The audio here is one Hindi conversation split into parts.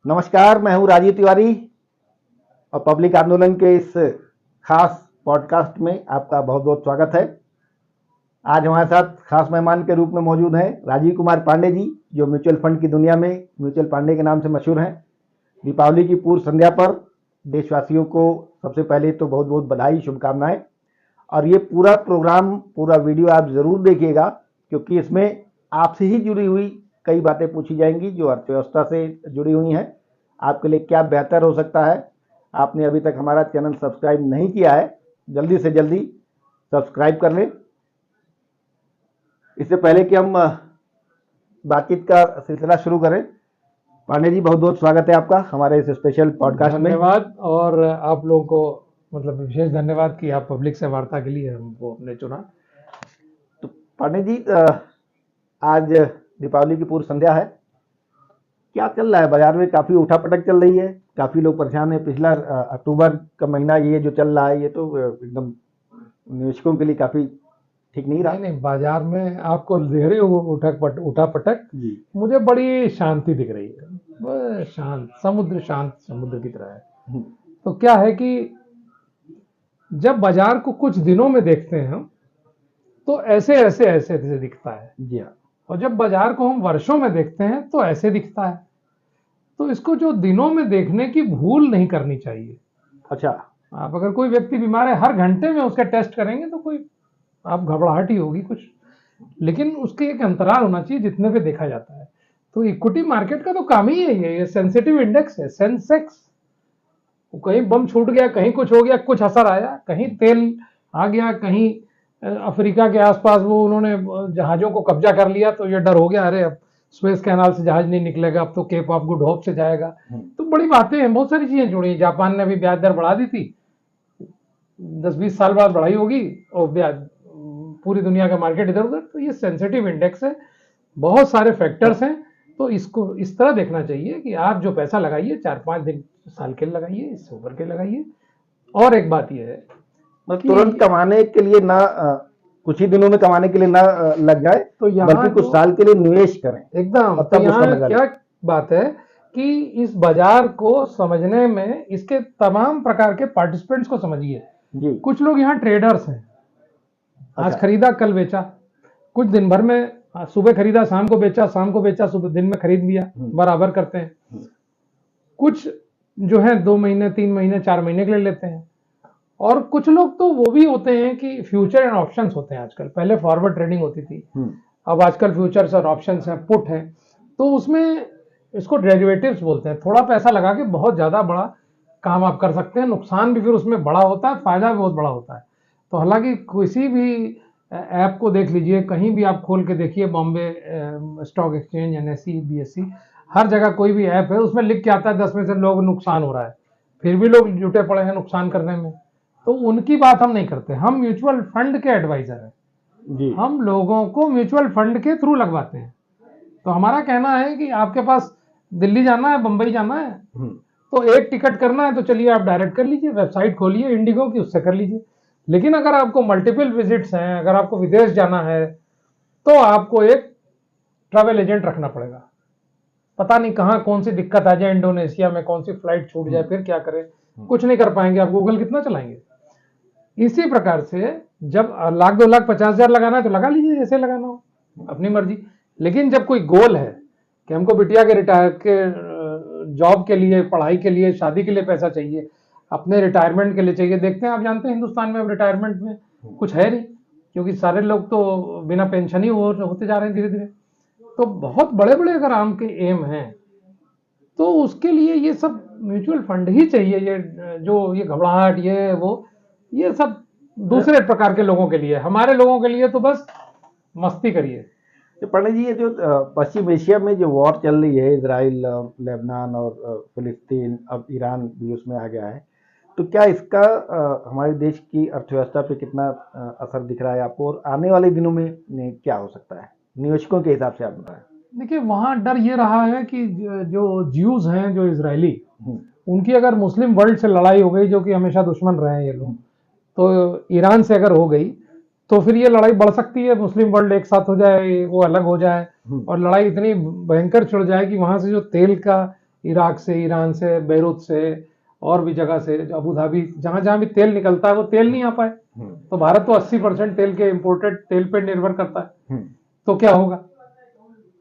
नमस्कार, मैं हूं राजीव तिवारी और पब्लिक आंदोलन के इस खास पॉडकास्ट में आपका बहुत बहुत स्वागत है। आज हमारे साथ खास मेहमान के रूप में मौजूद हैं राजीव कुमार पांडे जी, जो म्यूचुअल फंड की दुनिया में म्यूचुअल पांडे के नाम से मशहूर हैं। दीपावली की पूर्व संध्या पर देशवासियों को सबसे पहले तो बहुत बहुत बधाई, शुभकामनाएं। और ये पूरा प्रोग्राम, पूरा वीडियो आप ज़रूर देखिएगा, क्योंकि इसमें आपसे ही जुड़ी हुई कई बातें पूछी जाएंगी जो अर्थव्यवस्था से जुड़ी हुई हैं। आपके लिए क्या बेहतर हो सकता है। आपने अभी तक हमारा चैनल सब्सक्राइब नहीं किया है, जल्दी से जल्दी सब्सक्राइब कर लें। इससे पहले कि हम बातचीत का सिलसिला शुरू करें, पांडे जी बहुत बहुत स्वागत है आपका हमारे इस स्पेशल पॉडकास्ट में। धन्यवाद। और आप लोगों को मतलब विशेष धन्यवाद कि आप पब्लिक से वार्ता के लिए हमको अपने चुना। तो पांडे जी, आज दीपावली की पूर्व संध्या है, क्या चल रहा है बाजार में? काफ़ी उठापटक चल रही है, काफ़ी लोग परेशान हैं। पिछला अक्टूबर का महीना ये जो चल रहा है, ये तो एकदम निवेशकों के लिए काफ़ी ठीक नहीं रहा। नहीं, बाजार में आपको देख रहे हो उठापटक जी, मुझे बड़ी शांति दिख रही है। बस शांत समुद्र की तरह है। तो क्या है कि जब बाजार को कुछ दिनों में देखते हैं हम, तो ऐसे दिखता है। जी हाँ। और जब बाजार को हम वर्षों में देखते हैं तो ऐसे दिखता है। तो इसको जो दिनों में देखने की भूल नहीं करनी चाहिए। अच्छा, आप अगर कोई व्यक्ति बीमार है, हर घंटे में उसका टेस्ट करेंगे तो कोई आप घबराहट ही होगी कुछ, लेकिन उसके एक अंतराल होना चाहिए जितने पे देखा जाता है। तो इक्विटी मार्केट का तो काम ही है ये सेंसिटिव इंडेक्स है, सेंसेक्स। कहीं बम छूट गया, कहीं कुछ हो गया, कुछ असर आया, कहीं तेल आ गया, कहीं अफ्रीका के आसपास वो उन्होंने जहाजों को कब्जा कर लिया, तो ये डर हो गया, अरे अब स्वेज कैनाल से जहाज नहीं निकलेगा, अब तो केप ऑफ गुड होप से जाएगा। तो बड़ी बातें हैं, बहुत सारी चीजें जुड़ी। जापान ने अभी ब्याज दर बढ़ा दी थी, 10-20 साल बाद बढ़ाई होगी, और ब्याज पूरी दुनिया का मार्केट इधर उधर। तो ये सेंसिटिव इंडेक्स है, बहुत सारे फैक्टर्स हैं। तो इसको इस तरह देखना चाहिए कि आप जो पैसा लगाइए 4-5 दिन साल के लगाइए, इससे ऊपर के लगाइए। और एक बात यह है, मतलब तुरंत कमाने के लिए ना, कुछ ही दिनों में कमाने के लिए ना लग जाए, तो बल्कि कुछ साल के लिए निवेश करें एकदम। तो यहाँ क्या बात है कि इस बाजार को समझने में इसके तमाम प्रकार के पार्टिसिपेंट्स को समझिए। कुछ लोग यहाँ ट्रेडर्स हैं, आज खरीदा कल बेचा, कुछ दिन भर में सुबह खरीदा शाम को बेचा, शाम को बेचा सुबह दिन में खरीद लिया, बराबर करते हैं। कुछ जो है 2 महीने 3 महीने 4 महीने के लिए लेते हैं। और कुछ लोग तो वो भी होते हैं कि फ्यूचर एंड ऑप्शंस होते हैं आजकल। पहले फॉरवर्ड ट्रेडिंग होती थी, अब आजकल फ्यूचर्स और ऑप्शंस हैं, पुट है। तो उसमें इसको डेरिवेटिव्स बोलते हैं। थोड़ा पैसा लगा के बहुत ज़्यादा बड़ा काम आप कर सकते हैं, नुकसान भी फिर उसमें बड़ा होता है, फायदा भी बहुत बड़ा होता है। तो हालांकि किसी भी ऐप को देख लीजिए, कहीं भी आप खोल के देखिए, Bombay stock exchange, NSE, BSE, हर जगह कोई भी ऐप है उसमें लिख के आता है 10 में से लोग नुकसान हो रहा है, फिर भी लोग जुटे पड़े हैं नुकसान करने में। तो उनकी बात हम नहीं करते, हम म्यूचुअल फंड के एडवाइजर हैं। हम लोगों को म्यूचुअल फंड के थ्रू लगवाते हैं। तो हमारा कहना है कि आपके पास दिल्ली जाना है, बंबई जाना है, तो एक टिकट करना है तो चलिए आप डायरेक्ट कर लीजिए, वेबसाइट खोलिए इंडिगो की, उससे कर लीजिए। लेकिन अगर आपको मल्टीपल विजिट्स हैं, अगर आपको विदेश जाना है, तो आपको एक ट्रैवल एजेंट रखना पड़ेगा। पता नहीं कहाँ कौन सी दिक्कत आ जाए, इंडोनेशिया में कौन सी फ्लाइट छूट जाए, फिर क्या करें, कुछ नहीं कर पाएंगे। आप गूगल कितना चलाएंगे। इसी प्रकार से जब 1 लाख 2 लाख 50 हजार लगाना है तो लगा लीजिए, जैसे लगाना हो, अपनी मर्जी। लेकिन जब कोई गोल है कि हमको बिटिया के रिटायर के जॉब के लिए, पढ़ाई के लिए, शादी के लिए पैसा चाहिए, अपने रिटायरमेंट के लिए चाहिए। देखते हैं, आप जानते हैं हिंदुस्तान में अब रिटायरमेंट में कुछ है नहीं, क्योंकि सारे लोग तो बिना पेंशन ही होते जा रहे हैं धीरे धीरे। तो बहुत बड़े बड़े अगर आम के एम हैं, तो उसके लिए ये सब म्यूचुअल फंड ही चाहिए। ये जो ये घबराहट, ये सब दूसरे प्रकार के लोगों के लिए, हमारे लोगों के लिए तो बस मस्ती करिए। तो पंडित जी, ये जो पश्चिम एशिया में जो वॉर चल रही है, इजराइल, लेबनान और फिलिस्तीन, अब ईरान भी उसमें आ गया है, तो क्या इसका हमारे देश की अर्थव्यवस्था पे कितना असर दिख रहा है आपको, और आने वाले दिनों में क्या हो सकता है निवेशकों के हिसाब से, आप बताएं। देखिए, वहाँ डर ये रहा है कि जो ज्यूज हैं, जो इजरायली, उनकी अगर मुस्लिम वर्ल्ड से लड़ाई हो गई, जो कि हमेशा दुश्मन रहे हैं ये लोग, तो ईरान से अगर हो गई तो फिर ये लड़ाई बढ़ सकती है। मुस्लिम वर्ल्ड एक साथ हो जाए, वो अलग हो जाए, और लड़ाई इतनी भयंकर छिड़ जाए कि वहां से जो तेल का इराक से, ईरान से, बेरूत से और भी जगह से, अबू धाबी, जहां जहां भी तेल निकलता है वो तेल नहीं आ पाए। तो भारत तो 80% तेल के इंपोर्टेड तेल पे निर्भर करता है। तो क्या होगा?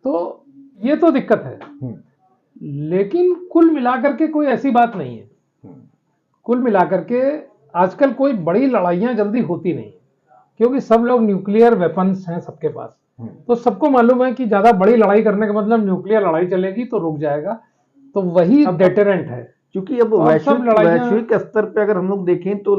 तो ये तो दिक्कत है। लेकिन कुल मिलाकर के कोई ऐसी बात नहीं है। कुल मिलाकर के आजकल कोई बड़ी लड़ाइयां जल्दी होती नहीं, क्योंकि सब लोग न्यूक्लियर वेपन्स हैं सबके पास। तो सबको मालूम है कि ज्यादा बड़ी लड़ाई करने का मतलब न्यूक्लियर लड़ाई चलेगी तो रुक जाएगा, तो वही डेटरेंट है। क्योंकि अब वैश्विक स्तर पे अगर हम लोग देखें तो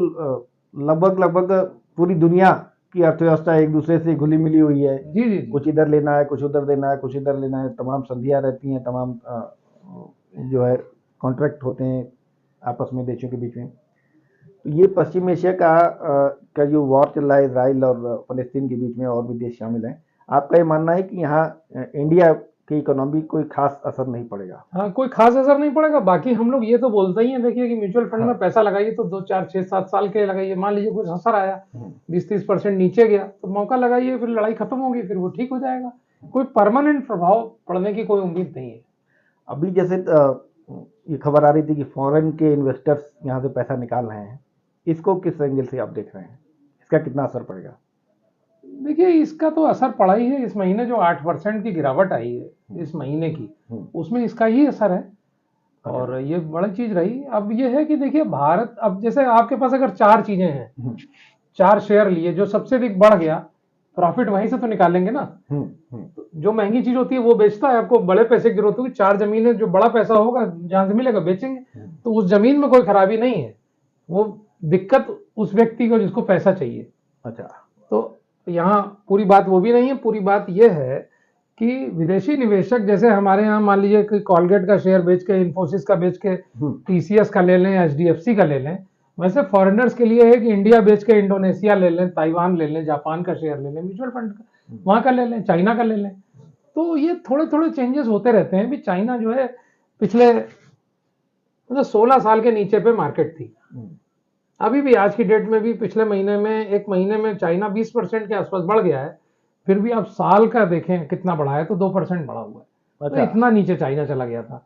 लगभग पूरी दुनिया की अर्थव्यवस्था एक दूसरे से घुली मिली हुई है। जी। कुछ इधर लेना है, कुछ उधर देना है, कुछ इधर लेना है, तमाम संधियां रहती हैं, तमाम जो है कॉन्ट्रैक्ट होते हैं आपस में देशों के बीच में। तो ये पश्चिम एशिया का जो वॉर चल रहा है इसराइल और फलस्तीन के बीच में, और भी देश शामिल हैं, आपका ये मानना है कि यहाँ इंडिया की इकोनॉमी कोई खास असर नहीं पड़ेगा? हाँ, कोई खास असर नहीं पड़ेगा। बाकी हम लोग ये तो बोलते ही हैं, देखिए कि म्यूचुअल फंड में पैसा लगाइए तो 2, 4, 6, 7 साल के लगाइए। मान लीजिए कुछ असर आया, 20-30% नीचे गया तो मौका लगाइए, फिर लड़ाई खत्म होगी, फिर वो ठीक हो जाएगा। कोई परमानेंट प्रभाव पड़ने की कोई उम्मीद नहीं है। अभी जैसे ये खबर आ रही थी कि फॉरेन के इन्वेस्टर्स यहाँ से पैसा निकाल रहे हैं, इसको किस एंगल से आप देख रहे हैं? इसका कितना असर पड़ेगा? देखिए, इसका तो असर पड़ा ही है। इस महीने जो 8% की गिरावट आई है इस महीने की, उसमें इसका ही असर है। और ये बड़ी चीज रही। अब ये है कि देखिए भारत, अब जैसे आपके पास अगर 4 चीजें हैं, 4 शेयर लिए, जो सबसे अधिक बढ़ गया, प्रॉफिट वहीं से तो निकालेंगे ना। तो जो महंगी चीज होती है वो बेचता है, आपको बड़े पैसे की जरूरत होगी, 4 जमीनें, जो बड़ा पैसा होगा जहां से मिलेगा बेचेंगे। तो उस जमीन में कोई खराबी नहीं है, वो दिक्कत उस व्यक्ति को जिसको पैसा चाहिए। अच्छा, तो यहाँ पूरी बात वो भी नहीं है। पूरी बात यह है कि विदेशी निवेशक, जैसे हमारे यहाँ मान लीजिए कि कॉलगेट का शेयर बेच के, इन्फोसिस का बेच के टीसीएस का ले लें, एचडीएफसी का ले लें, वैसे फॉरेनर्स के लिए है कि इंडिया बेच के इंडोनेशिया ले लें, ताइवान ले लें, जापान का शेयर ले लें, म्यूचुअल फंड का वहां का ले लें, चाइना का ले लें। तो ये थोड़े थोड़े चेंजेस होते रहते हैं। भी चाइना जो है पिछले 16 साल के नीचे पे मार्केट थी, अभी भी आज की डेट में भी पिछले महीने में, 1 महीने में चाइना 20% के आसपास बढ़ गया है। फिर भी आप साल का देखें कितना बढ़ा है, तो 2% बढ़ा हुआ है। तो इतना नीचे चाइना चला गया था।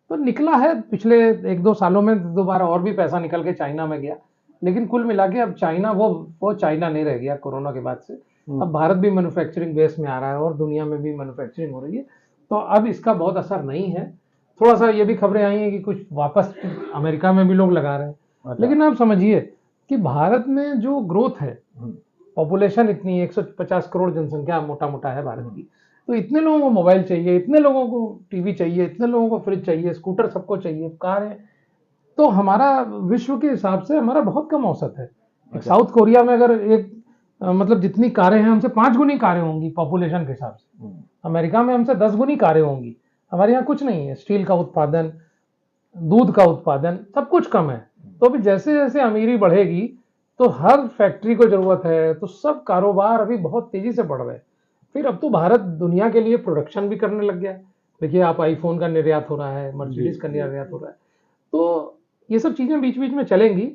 तो निकला है पिछले 1-2 सालों में, दोबारा और भी पैसा निकल के चाइना में गया। लेकिन कुल मिला के अब चाइना वो चाइना नहीं रह गया कोरोना के बाद से। अब भारत भी मैन्युफैक्चरिंग बेस में आ रहा है और दुनिया में भी मैन्युफैक्चरिंग हो रही है। तो अब इसका बहुत असर नहीं है। थोड़ा सा ये भी खबरें आई हैं कि कुछ वापस अमेरिका में भी लोग लगा रहे हैं। लेकिन आप समझिए कि भारत में जो ग्रोथ है, पॉपुलेशन इतनी 150 करोड़ जनसंख्या मोटा मोटा है भारत की, तो इतने लोगों को मोबाइल चाहिए, इतने लोगों को टीवी चाहिए, इतने लोगों को फ्रिज चाहिए, स्कूटर सबको चाहिए, कार है। तो हमारा विश्व के हिसाब से हमारा बहुत कम औसत है। साउथ कोरिया में अगर एक मतलब जितनी कारें हैं, हमसे 5 गुनी कारें होंगी पॉपुलेशन के हिसाब से। अमेरिका में हमसे 10 गुनी कारें होंगी। हमारे यहाँ कुछ नहीं है। स्टील का उत्पादन, दूध का उत्पादन, सब कुछ कम है। तो अभी जैसे जैसे अमीरी बढ़ेगी तो हर फैक्ट्री को जरूरत है, तो सब कारोबार अभी बहुत तेजी से बढ़ रहे हैं। फिर अब तो भारत दुनिया के लिए प्रोडक्शन भी करने लग गया है। देखिए आप, आईफोन का निर्यात हो रहा है, मर्सिडीज का निर्यात हो रहा है। तो ये सब चीजें बीच बीच में चलेंगी।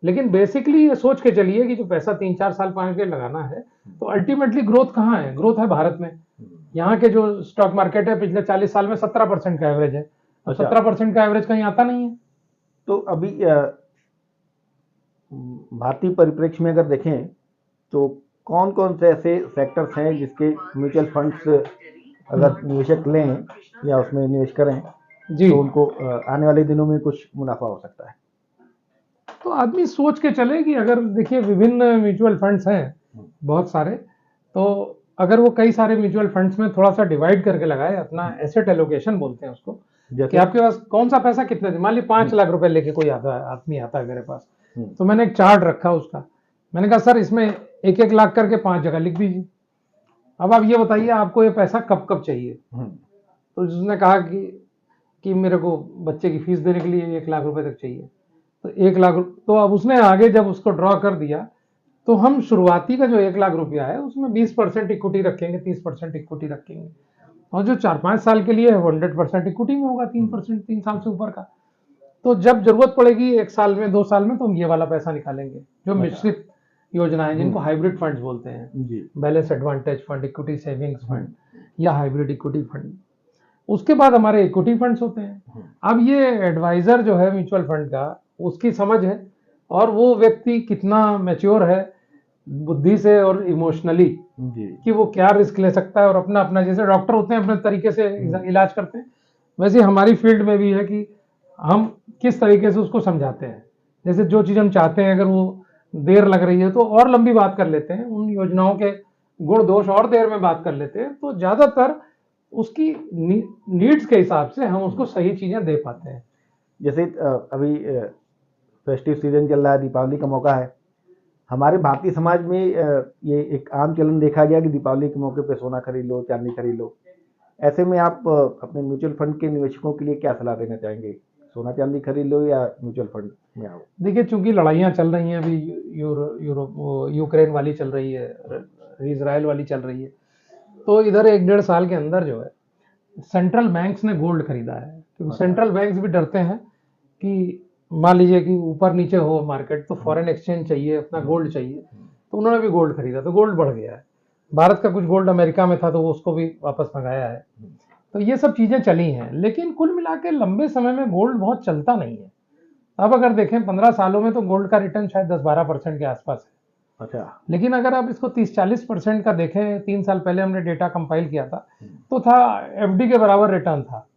लेकिन बेसिकली ये सोच के चलिए कि जो पैसा 3-4 साल 5 के लगाना है, तो अल्टीमेटली ग्रोथ कहाँ है? ग्रोथ है भारत में। यहाँ के जो स्टॉक मार्केट है पिछले 40 साल में 17% का एवरेज है। 17% का एवरेज कहीं आता नहीं है। तो अभी भारतीय परिप्रेक्ष्य में अगर देखें तो कौन कौन से ऐसे सेक्टर्स हैं जिसके म्यूचुअल फंड्स अगर निवेशक लें या उसमें निवेश करें जी, तो उनको आने वाले दिनों में कुछ मुनाफा हो सकता है? तो आदमी सोच के चले कि अगर देखिए विभिन्न म्यूचुअल फंड्स हैं बहुत सारे, तो अगर वो कई सारे म्यूचुअल फंड्स में थोड़ा सा डिवाइड करके लगाए, अपना एसेट एलोकेशन बोलते हैं उसको, कि आपके पास कौन सा पैसा कितने, मान ली 5 लाख रुपए लेके कोई आदमी आता है मेरे पास, तो मैंने एक चार्ट रखा उसका। मैंने कहा सर इसमें 1-1 लाख करके 5 जगह लिख दीजिए। अब आप ये बताइए आपको ये पैसा कब कब चाहिए? तो उसने कहा कि मेरे को बच्चे की फीस देने के लिए 1 लाख रुपए तक चाहिए। तो 1 लाख, तो अब उसने आगे जब उसको ड्रॉ कर दिया, तो हम शुरुआती का जो 1 लाख रुपया है उसमें 20% इक्विटी रखेंगे, 30% इक्विटी रखेंगे, और जो 4-5 साल के लिए है 100% इक्विटी में होगा, 3%, 3 साल से ऊपर का। तो जब जरूरत पड़ेगी 1 साल में, 2 साल में, तो हम ये वाला पैसा निकालेंगे। जो मिश्रित योजना है जिनको हाइब्रिड फंड्स बोलते हैं, balance advantage fund, equity savings fund या हाइब्रिड इक्विटी फंड, उसके बाद हमारे इक्विटी फंड्स होते हैं। अब ये एडवाइजर जो है म्यूचुअल फंड का, उसकी समझ है और वो व्यक्ति कितना मैच्योर है बुद्धि से और इमोशनली कि वो क्या रिस्क ले सकता है और अपना अपना, जैसे डॉक्टर होते हैं अपने तरीके से इलाज करते हैं, वैसे हमारी फील्ड में भी है कि हम किस तरीके से उसको समझाते हैं। जैसे जो चीज़ हम चाहते हैं अगर वो देर लग रही है तो और लंबी बात कर लेते हैं, उन योजनाओं के गुण दोष और देर में बात कर लेते हैं, तो ज़्यादातर उसकी नीड्स के हिसाब से हम उसको सही चीज़ें दे पाते हैं। जैसे अभी फेस्टिव सीजन चल रहा है, दीपावली का मौका है, हमारे भारतीय समाज में ये एक आम चलन देखा गया कि दीपावली के मौके पे सोना खरीद लो, चांदी खरीद लो। ऐसे में आप अपने म्यूचुअल फंड के निवेशकों के लिए क्या सलाह देना चाहेंगे? सोना चांदी खरीद लो या म्यूचुअल फंड में आओ? देखिए, चूंकि लड़ाइयाँ चल रही हैं अभी, यूक्रेन वाली चल रही है, इजराइल वाली चल रही है, तो इधर 1-1.5 साल के अंदर जो है सेंट्रल बैंक्स ने गोल्ड खरीदा है, क्योंकि सेंट्रल बैंक्स भी डरते हैं कि मान लीजिए कि ऊपर नीचे हो मार्केट तो फॉरेन एक्सचेंज चाहिए, अपना गोल्ड चाहिए, तो उन्होंने भी गोल्ड खरीदा, तो गोल्ड बढ़ गया है। भारत का कुछ गोल्ड अमेरिका में था तो वो उसको भी वापस मंगाया है। तो ये सब चीज़ें चली हैं, लेकिन कुल मिला के लंबे समय में गोल्ड बहुत चलता नहीं है। अब अगर देखें 15 सालों में तो गोल्ड का रिटर्न शायद 10-12% के आसपास है। अच्छा। लेकिन अगर आप इसको 30-40% का देखें, 3 साल पहले हमने डेटा कंपाइल किया था तो था एफडी के बराबर रिटर्न था।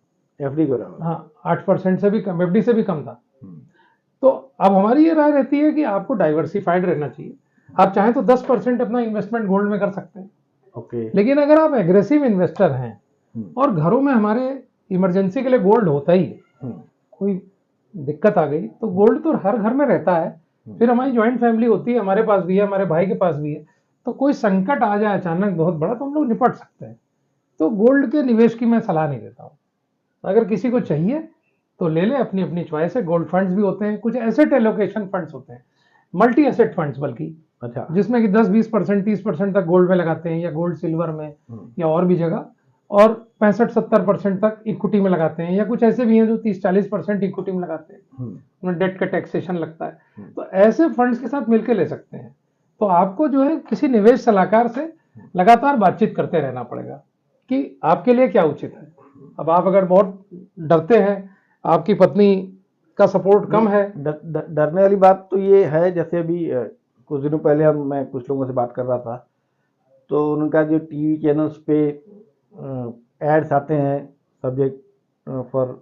एफडी के बराबर? हाँ, 8% से भी कम, एफडी से भी कम था। तो अब हमारी ये राय रहती है कि आपको डाइवर्सिफाइड रहना चाहिए। आप चाहें तो 10% अपना इन्वेस्टमेंट गोल्ड में कर सकते हैं। ओके। लेकिन अगर आप एग्रेसिव इन्वेस्टर हैं और घरों में हमारे इमरजेंसी के लिए गोल्ड होता ही है, कोई दिक्कत आ गई तो गोल्ड तो हर घर में रहता है। फिर हमारी ज्वाइंट फैमिली होती है, हमारे पास भी है, हमारे भाई के पास भी है, तो कोई संकट आ जाए अचानक बहुत बड़ा तो हम लोग निपट सकते हैं। तो गोल्ड के निवेश की मैं सलाह नहीं देता हूँ। अगर किसी को चाहिए तो ले ले, अपनी अपनी चॉइस है। गोल्ड फंड्स भी होते हैं, कुछ एसेट एलोकेशन फंड्स होते हैं, मल्टी एसेट फंड्स बल्कि, अच्छा, जिसमें कि 10-20%, 30% तक गोल्ड में लगाते हैं या गोल्ड सिल्वर में या और भी जगह, और 65-70% तक इक्विटी में लगाते हैं, या कुछ ऐसे भी हैं जो 30-40% इक्विटी में लगाते हैं, उन्हें डेट का टैक्सेशन लगता है। तो ऐसे फंड्स के साथ मिलकर ले सकते हैं। तो आपको जो है किसी निवेश सलाहकार से लगातार बातचीत करते रहना पड़ेगा कि आपके लिए क्या उचित है। अब आप अगर बहुत डरते हैं, आपकी पत्नी का सपोर्ट कम है, डरने वाली बात तो ये है, जैसे अभी कुछ दिनों पहले मैं कुछ लोगों से बात कर रहा था तो उनका जो टीवी चैनल्स पे एड्स आते हैं subject for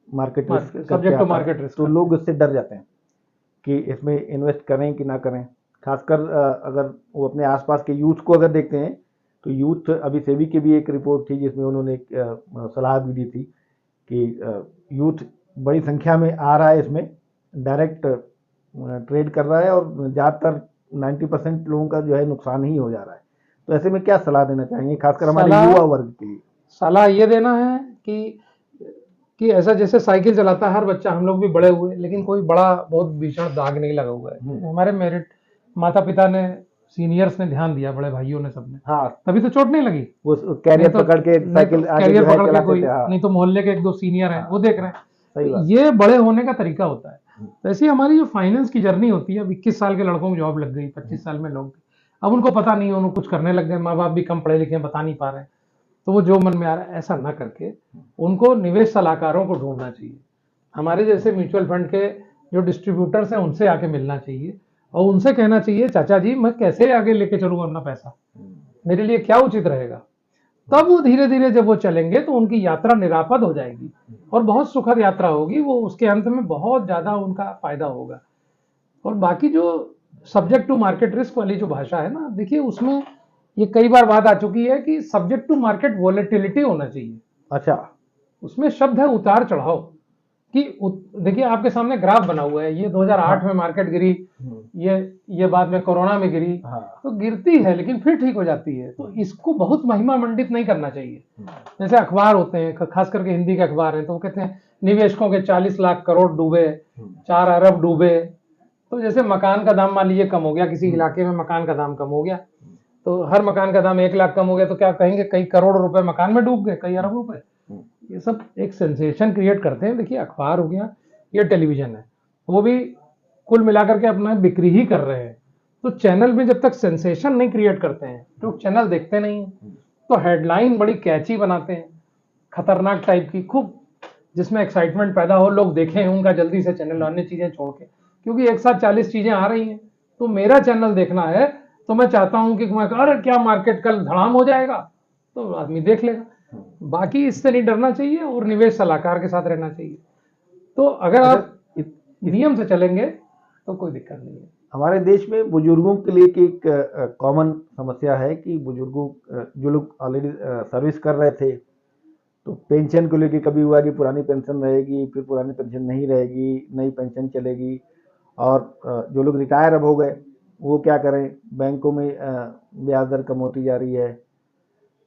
market risk, subject to market risk, तो लोग इससे डर जाते हैं कि इसमें इन्वेस्ट करें कि ना करें। खासकर अगर वो अपने आसपास के यूथ को अगर देखते हैं तो यूथ, अभी सेबी की भी एक रिपोर्ट थी जिसमें उन्होंने एक सलाह भी दी थी कि यूथ बड़ी संख्या में आ रहा है, इसमें डायरेक्ट ट्रेड कर रहा है और ज़्यादातर 90% लोगों का जो है नुकसान ही हो जा रहा है। तो ऐसे में क्या सलाह देना चाहेंगे खासकर हमारे युवा वर्ग के लिए? सलाह ये देना है कि ऐसा जैसे साइकिल चलाता है हर बच्चा, हम लोग भी बड़े हुए लेकिन कोई बड़ा बहुत भीषण दाग नहीं लगा हुआ है। हमारे मेरिट माता पिता ने, सीनियर्स ने ध्यान दिया, बड़े भाइयों ने, सबने, हाँ, तभी तो चोट नहीं लगी। वो कैरियर पकड़ के साइकिल कैरियर पकड़ के कोई नहीं तो मोहल्ले के 1-2 सीनियर हैं वो देख रहे हैं। ये बड़े होने का तरीका होता है। तो ऐसी हमारी जो फाइनेंस की जर्नी होती है, अब 21 साल के लड़कों को जॉब लग गई, 25 साल में लोग, अब उनको पता नहीं है, उनको कुछ करने लग गए, माँ बाप भी कम पढ़े लिखे बता नहीं पा रहे हैं, तो वो जो मन में आ रहा है ऐसा ना करके उनको निवेश सलाहकारों को ढूंढना चाहिए। हमारे जैसे म्यूचुअल फंड के जो डिस्ट्रीब्यूटर्स हैं उनसे आके मिलना चाहिए और उनसे कहना चाहिए, चाचा जी मैं कैसे आगे लेके चलूंगा अपना पैसा, मेरे लिए क्या उचित रहेगा। तब वो धीरे धीरे जब वो चलेंगे तो उनकी यात्रा निरापद हो जाएगी और बहुत सुखद यात्रा होगी, वो उसके अंत में बहुत ज्यादा उनका फायदा होगा। और बाकी जो सब्जेक्ट टू मार्केट रिस्क वाली जो भाषा है ना, देखिए उसमें ये कई बार बात आ चुकी है कि सब्जेक्ट टू मार्केट वॉलेटिलिटी होना चाहिए। अच्छा, उसमें शब्द है उतार चढ़ाव कि देखिए आपके सामने ग्राफ बना हुआ है, ये 2008 में मार्केट गिरी, ये बाद में कोरोना में गिरी, तो गिरती है लेकिन फिर ठीक हो जाती है। तो इसको बहुत महिमा मंडित नहीं करना चाहिए। जैसे अखबार होते हैं, खास करके हिंदी के अखबार हैं, तो वो कहते हैं निवेशकों के 40 लाख करोड़ डूबे, 4 अरब डूबे। तो जैसे मकान का दाम मान लीजिए कम हो गया, किसी इलाके में मकान का दाम कम हो गया, तो हर मकान का दाम 1 लाख कम हो गया, तो क्या कहेंगे कई करोड़ रुपए मकान में डूब गए, कई अरब रुपए। ये सब एक सेंसेशन क्रिएट करते हैं। देखिए अखबार हो गया, ये टेलीविजन है, वो भी कुल मिलाकर के अपना बिक्री ही कर रहे हैं। तो चैनल में जब तक सेंसेशन नहीं क्रिएट करते हैं तो चैनल देखते नहीं हैं। तो हेडलाइन बड़ी कैची बनाते हैं, खतरनाक टाइप की, खूब जिसमें एक्साइटमेंट पैदा हो, लोग देखें उनका जल्दी से चैनल, अन्य चीजें छोड़ के, क्योंकि एक साथ 40 चीजें आ रही हैं। तो मेरा चैनल देखना है तो मैं चाहता हूं कि मैं, अरे क्या मार्केट कल धड़ाम हो जाएगा, तो आदमी देख लेगा। बाकी इससे नहीं डरना चाहिए और निवेश सलाहकार के साथ रहना चाहिए। तो अगर आप नियम से चलेंगे तो कोई दिक्कत नहीं है। हमारे देश में बुजुर्गों के लिए एक कॉमन समस्या है कि बुजुर्गों जो लोग ऑलरेडी सर्विस कर रहे थे, तो पेंशन को लेके कभी हुआ कि पुरानी पेंशन रहेगी, फिर पुरानी पेंशन नहीं रहेगी, नई पेंशन चलेगी, और जो लोग रिटायर अब हो गए वो क्या करें, बैंकों में ब्याज दर कम होती जा रही है,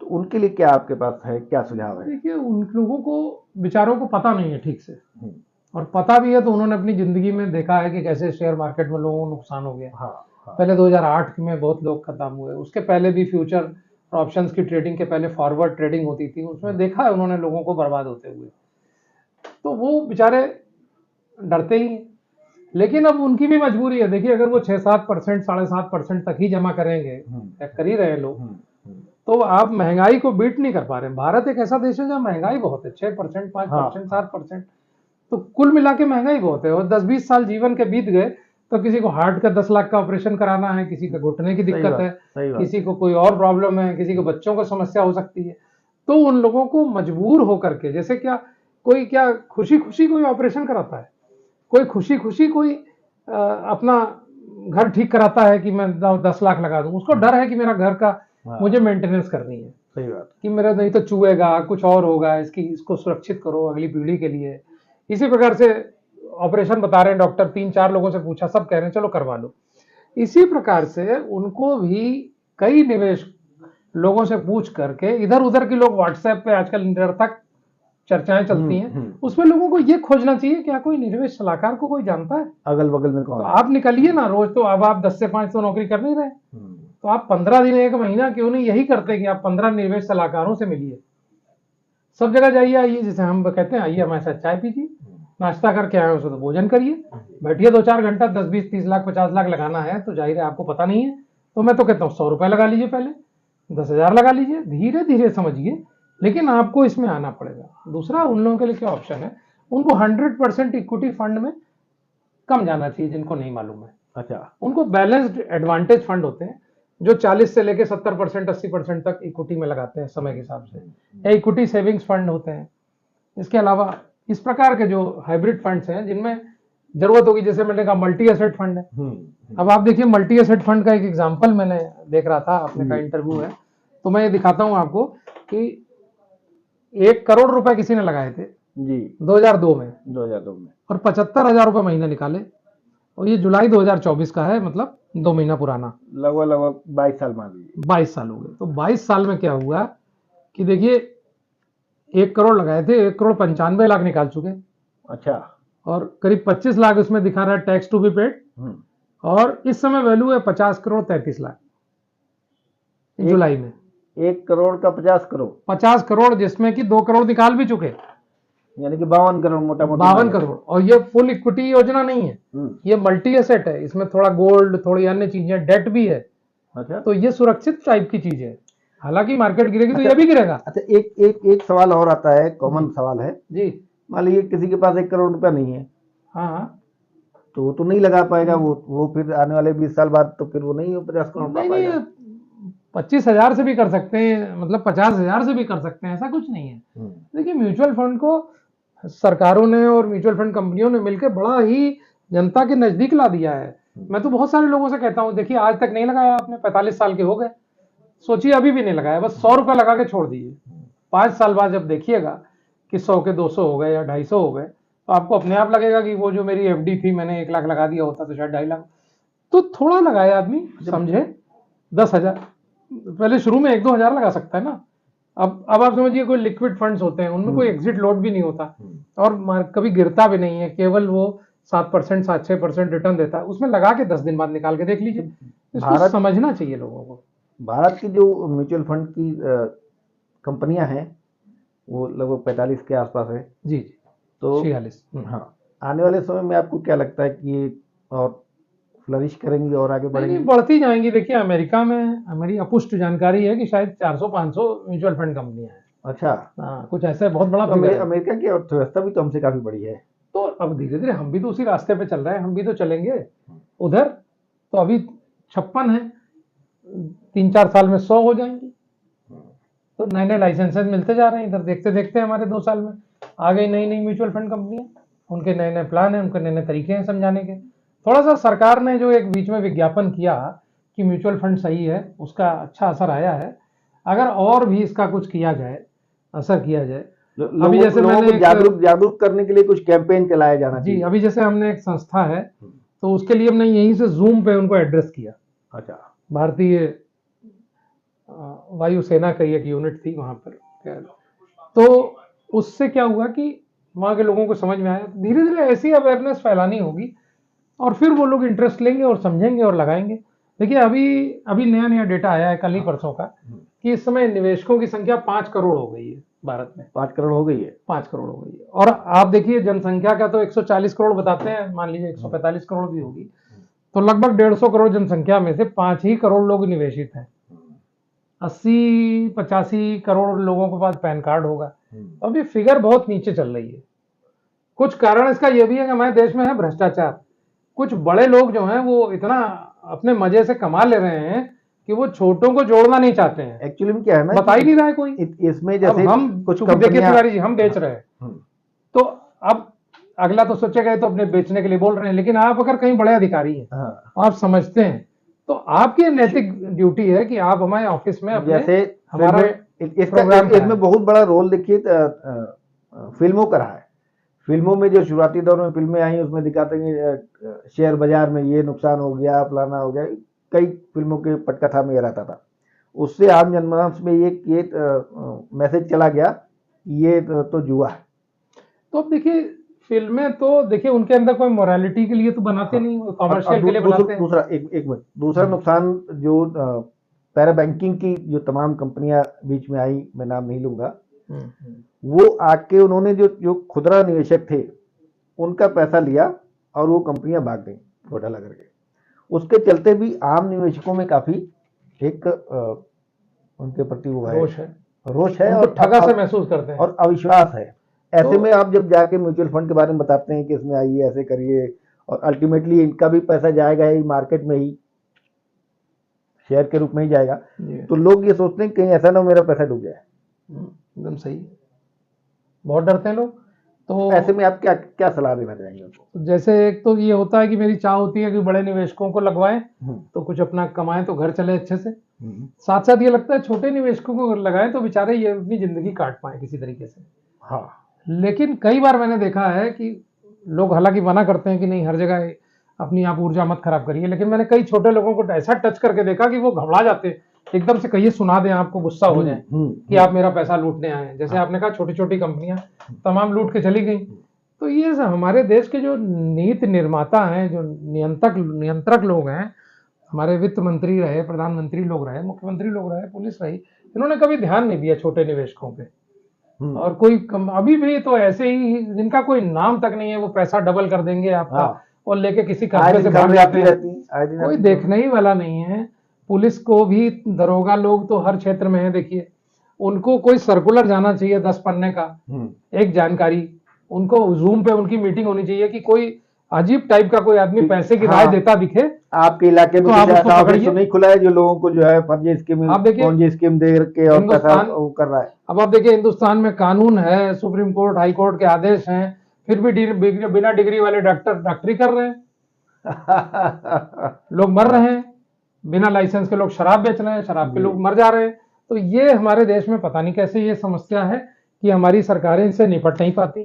तो उनके लिए क्या आपके पास है, क्या सुझाव है? देखिए, उन लोगों को बेचारों को पता नहीं है ठीक से, और पता भी है तो उन्होंने अपनी जिंदगी में देखा है कि कैसे शेयर मार्केट में लोगों को नुकसान हो गया। हाँ। पहले 2008 में बहुत लोग खत्म हुए, उसके पहले भी फ्यूचर ऑप्शंस की ट्रेडिंग के पहले फॉरवर्ड ट्रेडिंग होती थी, उसमें देखा है उन्होंने लोगों को बर्बाद होते हुए। तो वो बेचारे डरते ही हैं, लेकिन अब उनकी भी मजबूरी है। देखिए, अगर वो 6-7%, 7.5% तक ही जमा करेंगे, या कर ही रहे लोग, तो आप महंगाई को बीट नहीं कर पा रहे हैं। भारत एक ऐसा देश है जहाँ महंगाई बहुत है, 6%, 5%, 7%, तो कुल मिला के महंगाई बहुत है। और 10-20 साल जीवन के बीत गए तो किसी को हार्ट का 10 लाख का ऑपरेशन कराना है, किसी का घुटने की दिक्कत है, किसी को कोई और प्रॉब्लम है, किसी को बच्चों को समस्या हो सकती है। तो उन लोगों को मजबूर होकर के, जैसे कोई खुशी खुशी कोई ऑपरेशन कराता है, कोई खुशी खुशी कोई अपना घर ठीक कराता है कि मैं 10 लाख लगा दूं, उसको डर है कि मेरा घर का मुझे मेंटेनेंस करनी है। सही बात, कि मेरा नहीं तो चूहेगा, कुछ और होगा, इसको सुरक्षित करो अगली पीढ़ी के लिए। इसी प्रकार से ऑपरेशन बता रहे हैं डॉक्टर, 3-4 लोगों से पूछा, सब कह रहे हैं चलो करवा लो। इसी प्रकार से उनको भी कई निवेश लोगों से पूछ करके, इधर उधर के लोग व्हाट्सएप पे आजकल निरर्थक चर्चाएं चलती हैं, उसमें लोगों को ये खोजना चाहिए क्या कोई निवेश सलाहकार को कोई जानता है अगल बगल में कौन? तो आप निकलिए ना रोज। तो अब आप 10 से 5 तो नौकरी कर नहीं रहे, तो आप 15 दिन, 1 महीना क्यों नहीं यही करते कि आप 15 निवेश सलाहकारों से मिलिए, सब जगह जाइए, आइए, जैसे हम कहते हैं आइए हमारे साथ चाय पीजिए, नाश्ता करके आए उसे तो भोजन करिए, बैठिए 2-4 घंटा। 10-20-30 लाख 50 लाख लगाना है तो जाहिर है आपको पता नहीं है, तो मैं तो कहता हूँ 100 रुपए लगा लीजिए, पहले 10,000 लगा लीजिए, धीरे धीरे समझिए, लेकिन आपको इसमें आना पड़ेगा। दूसरा, उन लोगों के लिए क्या ऑप्शन है, उनको 100% इक्विटी फंड में कम जाना चाहिए, जिनको नहीं मालूम है। अच्छा, उनको बैलेंस्ड एडवांटेज फंड होते हैं जो 40 से लेके 70%, 80% तक इक्विटी में लगाते हैं समय के हिसाब से, या इक्विटी सेविंग्स फंड होते हैं। इसके अलावा इस प्रकार के जो हाइब्रिड फंड्स हैं जिनमें जरूरत होगी, जैसे मैंने कहा मल्टी एसेट फंड है। अब आप देखिए, मल्टी एसेट फंड का एक एग्जांपल मैंने देख रहा था, आपने का इंटरव्यू है, तो मैं ये दिखाता हूं आपको कि 1 करोड़ रुपए किसी ने लगाए थे जी 2002 में, और 75,000 रुपए महीने निकाले, और ये जुलाई 2024 का है, मतलब 2 महीना पुराना, लगभग 22 साल मान लीजिए, 22 साल हो गए। तो 22 साल में क्या हुआ कि देखिए, 1 करोड़ लगाए थे, 1 करोड़ 95 लाख निकाल चुके। अच्छा, और करीब 25 लाख उसमें दिखा रहा है टैक्स टू बी पेड, और इस समय वैल्यू है 50 करोड़ 33 लाख जुलाई में। 1 करोड़ का 50 करोड़, 50 करोड़, जिसमें कि 2 करोड़ निकाल भी चुके, यानी कि 52 करोड़, मोटा मोटा 52 करोड़। और ये फुल इक्विटी योजना नहीं है, ये मल्टी एसेट है, इसमें थोड़ा गोल्ड, थोड़ी अन्य चीजें, डेट भी है। अच्छा, तो ये सुरक्षित टाइप की चीज है, हालांकि मार्केट गिरेगी तो ये भी गिरेगा। अच्छा, एक सवाल और आता है, कॉमन सवाल है जी, मान लीजिए किसी के पास 1 करोड़ रुपया नहीं है, हाँ, तो वो तो नहीं लगा पाएगा, वो फिर आने वाले 20 साल बाद तो फिर वो नहीं 50 करोड़ पा पाएगा। 25,000 से भी कर सकते हैं, मतलब 50,000 से भी कर सकते हैं, ऐसा कुछ नहीं है। देखिए, म्यूचुअल फंड को सरकारों ने और म्यूचुअल फंड कंपनियों ने मिलकर बड़ा ही जनता के नजदीक ला दिया है। मैं तो बहुत सारे लोगों से कहता हूँ, देखिए आज तक नहीं लगाया आपने, 45 साल के हो गए, सोचिए अभी भी नहीं लगाया, बस 100 रुपए लगा के छोड़ दीजिए। 5 साल बाद जब देखिएगा कि 100 के 200 हो गए या 250 हो गए, तो आपको अपने आप लगेगा कि वो जो मेरी एफडी थी, मैंने 1 लाख लगा दिया होता तो शायद 2.5 लाख। तो थोड़ा लगाया आदमी, समझे, 10,000 पहले शुरू में 1-2 हजार लगा सकता है ना। अब आप समझिए, कोई लिक्विड फंड्स होते हैं, उनमें कोई एग्जिट लोड भी नहीं होता, और कभी गिरता भी नहीं है, केवल वो 7%, 7-6% रिटर्न देता है, उसमें लगा के 10 दिन बाद निकाल के देख लीजिए। इसको समझना चाहिए लोगों को। भारत की जो म्यूचुअल फंड की कंपनियां हैं वो लगभग 45 के आसपास है। जी, तो 46। हाँ, आने वाले समय में आपको क्या लगता है कि ये और फ्लरिश करेंगी और आगे बढ़ेंगी? नहीं, बढ़ती जाएंगी। देखिए, अमेरिका में मेरी अपुष्ट जानकारी है कि शायद 400-500 म्यूचुअल फंड कंपनियां हैं। अच्छा। हाँ, कुछ ऐसा बहुत बड़ा तो फिगर है। अमेरिका की अर्थव्यवस्था भी तो हमसे काफी बड़ी है। तो अब धीरे धीरे हम भी तो उसी रास्ते पे चल रहे हैं, हम भी तो चलेंगे उधर। तो अभी 56 है, 3-4 साल में 100 हो जाएंगी। तो नए नए लाइसेंसेज मिलते जा रहे हैं इधर, देखते देखते हमारे 2 साल में आ गई नई नई म्यूचुअल फंड कंपनियां। उनके नए नए प्लान हैं, उनके नए नए तरीके हैं समझाने के। थोड़ा सा सरकार ने जो एक बीच में विज्ञापन किया कि म्यूचुअल फंड सही है, उसका अच्छा असर आया है। अगर और भी इसका कुछ किया जाए, असर किया जाए, अभी जैसे लोगों मैंने को जागरूक करने के लिए कुछ कैंपेन चलाया जाना जी, चाहिए। अभी जैसे हमने एक संस्था है, तो उसके लिए हमने यहीं से जूम पे उनको एड्रेस किया। अच्छा। भारतीय वायुसेना की एक यूनिट थी वहां पर। तो उससे क्या हुआ कि वहां के लोगों को समझ में आया। धीरे धीरे ऐसी अवेयरनेस फैलानी होगी और फिर वो लोग इंटरेस्ट लेंगे और समझेंगे और लगाएंगे। देखिए, अभी अभी नया नया डेटा आया है कल ही परसों का कि इस समय निवेशकों की संख्या 5 करोड़ हो गई है भारत में। 5 करोड़ हो गई है। 5 करोड़ हो गई है। और आप देखिए जनसंख्या का तो 140 करोड़ बताते हैं, मान लीजिए 145 करोड़ भी होगी, तो लगभग 150 करोड़ जनसंख्या में से 5 ही करोड़ लोग निवेशित हैं। 80-85 करोड़ लोगों के पास पैन कार्ड होगा। अभी फिगर बहुत नीचे चल रही है। कुछ कारण इसका यह भी है कि हमारे देश में है भ्रष्टाचार। कुछ बड़े लोग जो हैं वो इतना अपने मजे से कमा ले रहे हैं कि वो छोटों को जोड़ना नहीं चाहते हैं। एक्चुअली में क्या है ना, बता ही नहीं रहा है कोई। इसमें जैसे हम कुछ देखिए तिवारी जी, हम बेच रहे हैं, तो अब अगला तो सोचेगा तो अपने बेचने के लिए बोल रहे हैं, लेकिन आप अगर कहीं बड़े अधिकारी हैं, आप समझते हैं, तो आपकी नैतिक ड्यूटी है कि आप हमारे ऑफिस में अपने जैसे हमारा इसमें बहुत बड़ा रोल देखिए फिल्मों का रहा है। फिल्मों में जो शुरुआती दौर में फिल्में आई उसमें दिखाते हैं शेयर बाजार में ये नुकसान हो गया, फलाना हो गया, कई फिल्मों के पटकथा में ये रहता था। उससे आम जनमानस में ये मैसेज चला गया, ये तो जुआ है। तो अब देखिए फिल्में तो देखिए उनके अंदर कोई मोरालिटी के लिए तो बनाते नहीं, कॉमर्शियल के लिए बनाते हैं। दूसरा एक मिनट, दूसरा नुकसान जो पैरा बैंकिंग की जो तमाम कंपनियां बीच में आई, मैं नाम नहीं लूंगा, वो आके उन्होंने जो खुदरा निवेशक थे उनका पैसा लिया और वो कंपनियां भाग गई घोटाला करके। उसके चलते भी आम निवेशकों में काफी एक उनके प्रति वो है, रोष है और ठगा से महसूस करते हैं और अविश्वास है। ऐसे में आप जब जाके म्यूचुअल फंड के बारे में बताते हैं कि इसमें आइए, ऐसे करिए, और अल्टीमेटली इनका भी पैसा जाएगा ही मार्केट में ही, शेयर के रूप में ही जाएगा, तो लोग ये सोचते हैं कहीं ऐसा ना मेरा पैसा डूब जाए। एकदम सही, बहुत डरते हैं लोग। तो ऐसे में आप क्या सलाह देना चाहेंगे उनको? जैसे एक तो ये होता है कि मेरी चाह होती है कि बड़े निवेशकों को लगवाएं तो कुछ अपना कमाएं तो घर चले अच्छे से। साथ साथ ये लगता है छोटे निवेशकों को लगाएं तो बेचारे ये अपनी जिंदगी काट पाए किसी तरीके से। हाँ, लेकिन कई बार मैंने देखा है कि लोग हालांकि मना करते हैं कि नहीं हर जगह अपनी आप ऊर्जा मत खराब करिए, लेकिन मैंने कई छोटे लोगों को ऐसा टच करके देखा कि वो घबरा जाते, एकदम से कहिए सुना दें आपको गुस्सा हो जाए कि आप मेरा पैसा लूटने आए। जैसे आपने कहा छोटी छोटी कंपनियां तमाम लूट के चली गई। तो ये हमारे देश के जो नीति निर्माता हैं, जो नियंत्रक लोग हैं, हमारे वित्त मंत्री रहे, प्रधानमंत्री लोग रहे, मुख्यमंत्री लोग रहे, पुलिस रही, इन्होंने कभी ध्यान नहीं दिया छोटे निवेशकों पे। और कोई अभी भी तो ऐसे ही जिनका कोई नाम तक नहीं है, वो पैसा डबल कर देंगे आपका और लेके किसी कस्बे से भाग जाते हैं, कोई देखने ही वाला नहीं है। पुलिस को भी दरोगा लोग तो हर क्षेत्र में है, देखिए उनको कोई सर्कुलर जाना चाहिए 10 पन्ने का, एक जानकारी, उनको जूम पे उनकी मीटिंग होनी चाहिए कि कोई अजीब टाइप का कोई आदमी पैसे की राय देता दिखे आपके इलाके में, तो ऐसा ऑफिस नहीं खुला है जो लोगों को जो है फर्जी स्कीम, आप देखिए स्कीम दे के और पैसा वो कर रहा है। अब आप देखिए हिंदुस्तान में कानून है, सुप्रीम कोर्ट, हाई कोर्ट के आदेश हैं, फिर भी बिना डिग्री वाले डॉक्टरी कर रहे हैं लोग मर रहे हैं, बिना लाइसेंस के लोग शराब बेच रहे हैं, शराब के लोग मर जा रहे हैं। तो ये हमारे देश में पता नहीं कैसे ये समस्या है कि हमारी सरकारें इनसे निपट नहीं पाती,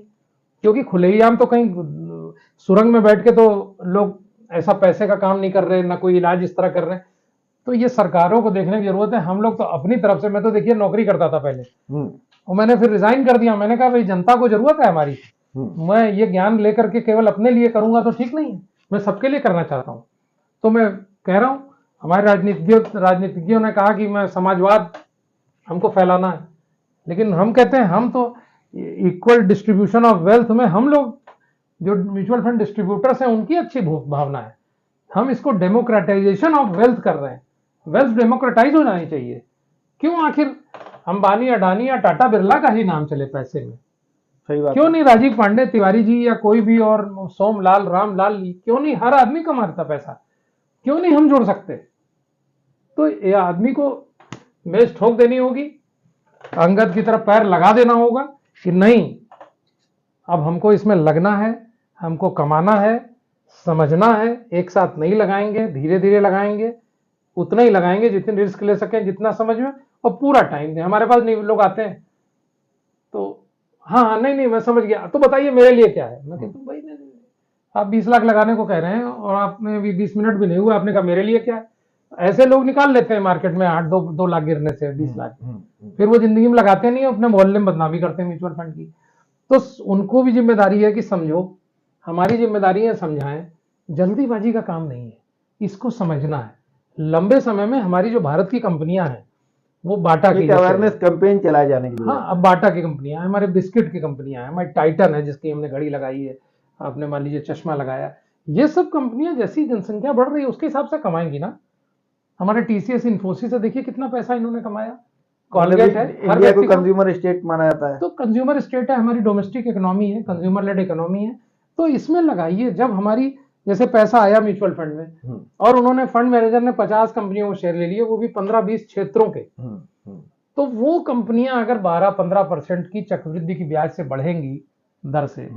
क्योंकि खुलेआम तो कहीं सुरंग में बैठ के तो लोग ऐसा पैसे का काम नहीं कर रहे, ना कोई इलाज इस तरह कर रहे हैं। तो ये सरकारों को देखने की जरूरत है। हम लोग तो अपनी तरफ से, मैं तो देखिए नौकरी करता था पहले और मैंने फिर रिजाइन कर दिया। मैंने कहा भाई जनता को जरूरत है हमारी, मैं ये ज्ञान लेकर के केवल अपने लिए करूंगा तो ठीक नहीं है, मैं सबके लिए करना चाहता हूं। तो मैं कह रहा हूं हमारे राजनीतिज्ञों ने कहा कि मैं समाजवाद हमको फैलाना है, लेकिन हम कहते हैं हम तो इक्वल डिस्ट्रीब्यूशन ऑफ वेल्थ में, हम लोग जो म्यूचुअल फंड डिस्ट्रीब्यूटर्स हैं उनकी अच्छी भावना है, हम इसको डेमोक्रेटाइजेशन ऑफ वेल्थ कर रहे हैं। वेल्थ डेमोक्रेटाइज हो जानी चाहिए। क्यों आखिर अंबानी, अडानी या टाटा बिरला का ही नाम चले पैसे में। सही बात। क्यों नहीं राजीव पांडे, तिवारी जी या कोई भी और सोमलाल, रामलाल, क्यों नहीं हर आदमी कमाता पैसा, क्यों नहीं हम जुड़ सकते? तो ये आदमी को मेज ठोक देनी होगी, अंगद की तरफ पैर लगा देना होगा कि नहीं, अब हमको इसमें लगना है, हमको कमाना है, समझना है, एक साथ नहीं लगाएंगे, धीरे धीरे लगाएंगे, उतना ही लगाएंगे जितने रिस्क ले सकें, जितना समझ में, और पूरा टाइम दें। हमारे पास नहीं लोग आते हैं तो हाँ नहीं मैं समझ गया, तो बताइए मेरे लिए क्या है। मैं कहता हूँ भाई नहीं, आप 20 लाख लगाने को कह रहे हैं और आपने अभी 20 मिनट भी नहीं हुआ, आपने कहा मेरे लिए क्या है। ऐसे लोग निकाल लेते हैं मार्केट में 8-2 लाख गिरने से 20 लाख, फिर वो जिंदगी में लगाते नहीं, अपने मोहल्ले में बदनामी करते हैं म्यूचुअल फंड की। तो उनको भी जिम्मेदारी है कि समझो, हमारी जिम्मेदारी है समझाएं, जल्दीबाजी का काम नहीं है, इसको समझना है। लंबे समय में हमारी जो भारत की कंपनियां हैं वो बाटा की अवेयरनेस कैंपेन चलाए जाने की। हाँ, अब बाटा की कंपनियां हैं, हमारे बिस्किट की कंपनियां हैं, हमारी टाइटन है जिसकी हमने घड़ी लगाई है, आपने मान लीजिए चश्मा लगाया। ये सब कंपनियां जैसी जनसंख्या बढ़ रही है उसके हिसाब से कमाएंगी ना। हमारे टीसीएस, इन्फोसिस से देखिए कितना पैसा इन्होंने कमाया। कॉलगेट है, इंडिया को कंज्यूमर स्टेट माना जाता है, तो कंज्यूमर स्टेट है, हमारी डोमेस्टिक इकोनॉमी है, कंज्यूमर लेड इकोनॉमी है, तो इसमें लगाइए। जब हमारी जैसे पैसा आया म्यूचुअल फंड में और उन्होंने फंड मैनेजर ने 50 कंपनियों को शेयर ले लिए, वो भी 15-20 क्षेत्रों के, तो वो कंपनियां अगर 12-15% की चक्रवृद्धि की ब्याज से बढ़ेंगी दर से,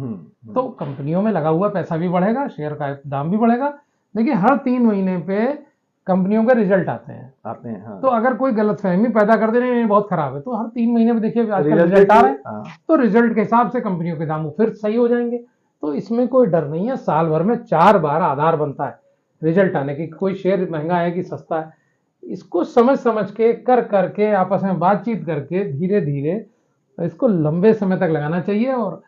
तो कंपनियों में लगा हुआ पैसा भी बढ़ेगा, शेयर का दाम भी बढ़ेगा। देखिए हर 3 महीने पे कंपनियों के रिजल्ट आते हैं। हाँ। तो अगर कोई गलतफहमी पैदा कर दे रहे हैं बहुत खराब है, तो हर 3 महीने में देखिए आजकल रिजल्ट आ रहे हैं, तो रिजल्ट के हिसाब से कंपनियों के दाम फिर सही हो जाएंगे। तो इसमें कोई डर नहीं है। साल भर में 4 बार आधार बनता है रिजल्ट आने की, कोई शेयर महंगा है कि सस्ता है, इसको समझ के करके आपस में बातचीत करके धीरे धीरे इसको लंबे समय तक लगाना चाहिए। और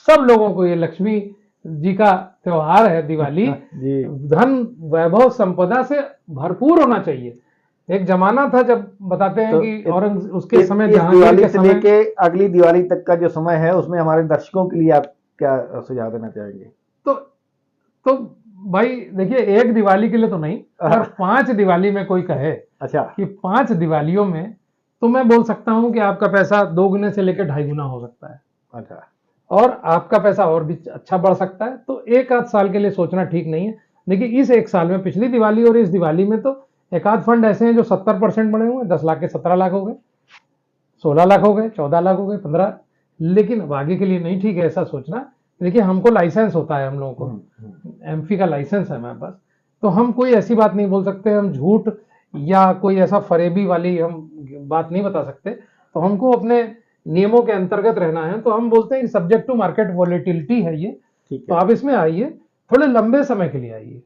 सब लोगों को, ये लक्ष्मी जी का त्योहार है दिवाली, धन वैभव संपदा से भरपूर होना चाहिए। एक जमाना था जब बताते हैं कि औरंगजेब उसके समय, दिवाली के समय के अगली दिवाली तक का जो समय है उसमें हमारे दर्शकों के लिए आप क्या सुझाव देना चाहेंगे? तो भाई देखिए, एक दिवाली के लिए तो नहीं, अगर 5 दिवाली में कोई कहे कि 5 दिवालियों में, तो मैं बोल सकता हूं कि आपका पैसा 2 गुने से लेकर 2.5 गुना हो सकता है। और आपका पैसा और भी अच्छा बढ़ सकता है। तो 1-8 साल के लिए सोचना ठीक नहीं है। देखिए इस 1 साल में, पिछली दिवाली और इस दिवाली में, तो एक आध फंड ऐसे हैं जो 70% बढ़े हुए हैं, 10 लाख के 17 लाख हो गए, 16 लाख हो गए, 14 लाख हो गए, 15। लेकिन अब आगे के लिए नहीं ठीक है ऐसा सोचना। देखिए हमको लाइसेंस होता है, हम लोगों को एमफी का लाइसेंस है हमारे पास, तो हम कोई ऐसी बात नहीं बोल सकते, हम झूठ या कोई ऐसा फरेबी वाली हम बात नहीं बता सकते। तो हमको अपने नियमों के अंतर्गत रहना है। तो हम बोलते हैं सब्जेक्ट टू मार्केट वॉलेटिलिटी है ये, तो आप इसमें आइए, थोड़े लंबे समय के लिए आइए,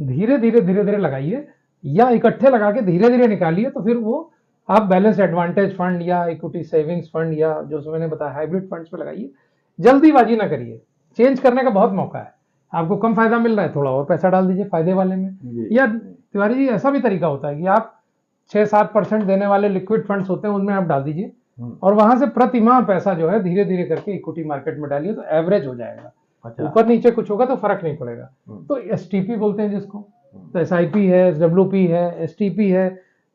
धीरे धीरे लगाइए, या इकट्ठे लगा के धीरे धीरे निकालिए। तो फिर वो आप बैलेंस एडवांटेज फंड या इक्विटी सेविंग्स फंड या जो मैंने बताया हाइब्रिड फंड्स पे लगाइए। जल्दीबाजी ना करिए, चेंज करने का बहुत मौका है। आपको कम फायदा मिल रहा है, थोड़ा और पैसा डाल दीजिए फायदे वाले में। या तिवारी जी ऐसा भी तरीका होता है कि आप 6-7% देने वाले लिक्विड फंड्स होते हैं, उनमें आप डाल दीजिए और वहां से प्रति माह पैसा जो है धीरे धीरे करके इक्विटी मार्केट में डालिए, तो एवरेज हो जाएगा। ऊपर नीचे कुछ होगा तो फर्क नहीं पड़ेगा। तो एसटीपी बोलते हैं जिसको, तो एसआईपी है, एसडब्ल्यूपी है, एसटीपी है।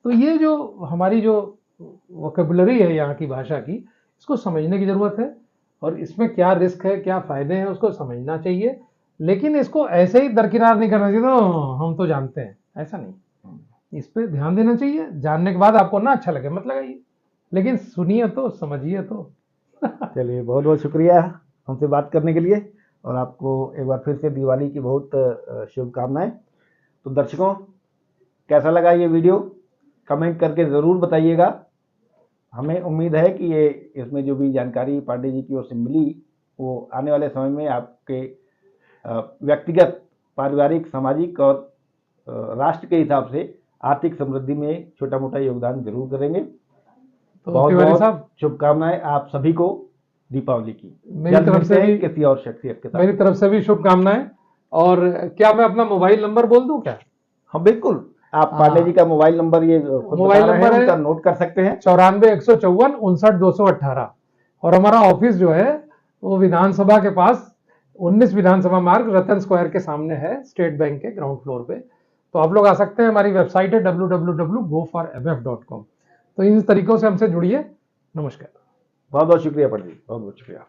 तो ये जो हमारी जो वोकैबुलरी है यहाँ की भाषा की, इसको समझने की जरूरत है और इसमें क्या रिस्क है, क्या फायदे हैं, उसको समझना चाहिए। लेकिन इसको ऐसे ही दरकिनार नहीं करना चाहिए, तो हम तो जानते हैं, ऐसा नहीं। इस पे ध्यान देना चाहिए। जानने के बाद आपको ना अच्छा लगे मत लगाइए, लेकिन सुनिए तो, समझिए तो। चलिए, बहुत बहुत शुक्रिया हमसे बात करने के लिए, और आपको एक बार फिर से दिवाली की बहुत शुभकामनाएं। तो दर्शकों, कैसा लगा ये वीडियो कमेंट करके ज़रूर बताइएगा। हमें उम्मीद है कि ये इसमें जो भी जानकारी पांडे जी की ओर से मिली, वो आने वाले समय में आपके व्यक्तिगत, पारिवारिक, सामाजिक और राष्ट्र के हिसाब से आर्थिक समृद्धि में छोटा मोटा योगदान जरूर करेंगे। तो बहुत बहुत शुभकामनाएं आप सभी को दीपावली की। मेरी तरफ से भी किसी और शख्सियत के साथ मेरी तरफ से भी शुभकामनाएं। और क्या मैं अपना मोबाइल नंबर बोल दूं क्या? हाँ बिल्कुल, आप पांडे जी का मोबाइल नंबर, ये मोबाइल नंबर है, नोट कर सकते हैं, 94-154-59-218। और हमारा ऑफिस जो है वो विधानसभा के पास 19 विधानसभा मार्ग, रतन स्क्वायर के सामने है, स्टेट बैंक के ग्राउंड फ्लोर पे। तो आप लोग आ सकते हैं। हमारी वेबसाइट है www.goformf.com। तो इन तरीकों से हमसे जुड़िए नमस्कार। बहुत बहुत शुक्रिया पंडित जी, बहुत बहुत शुक्रिया।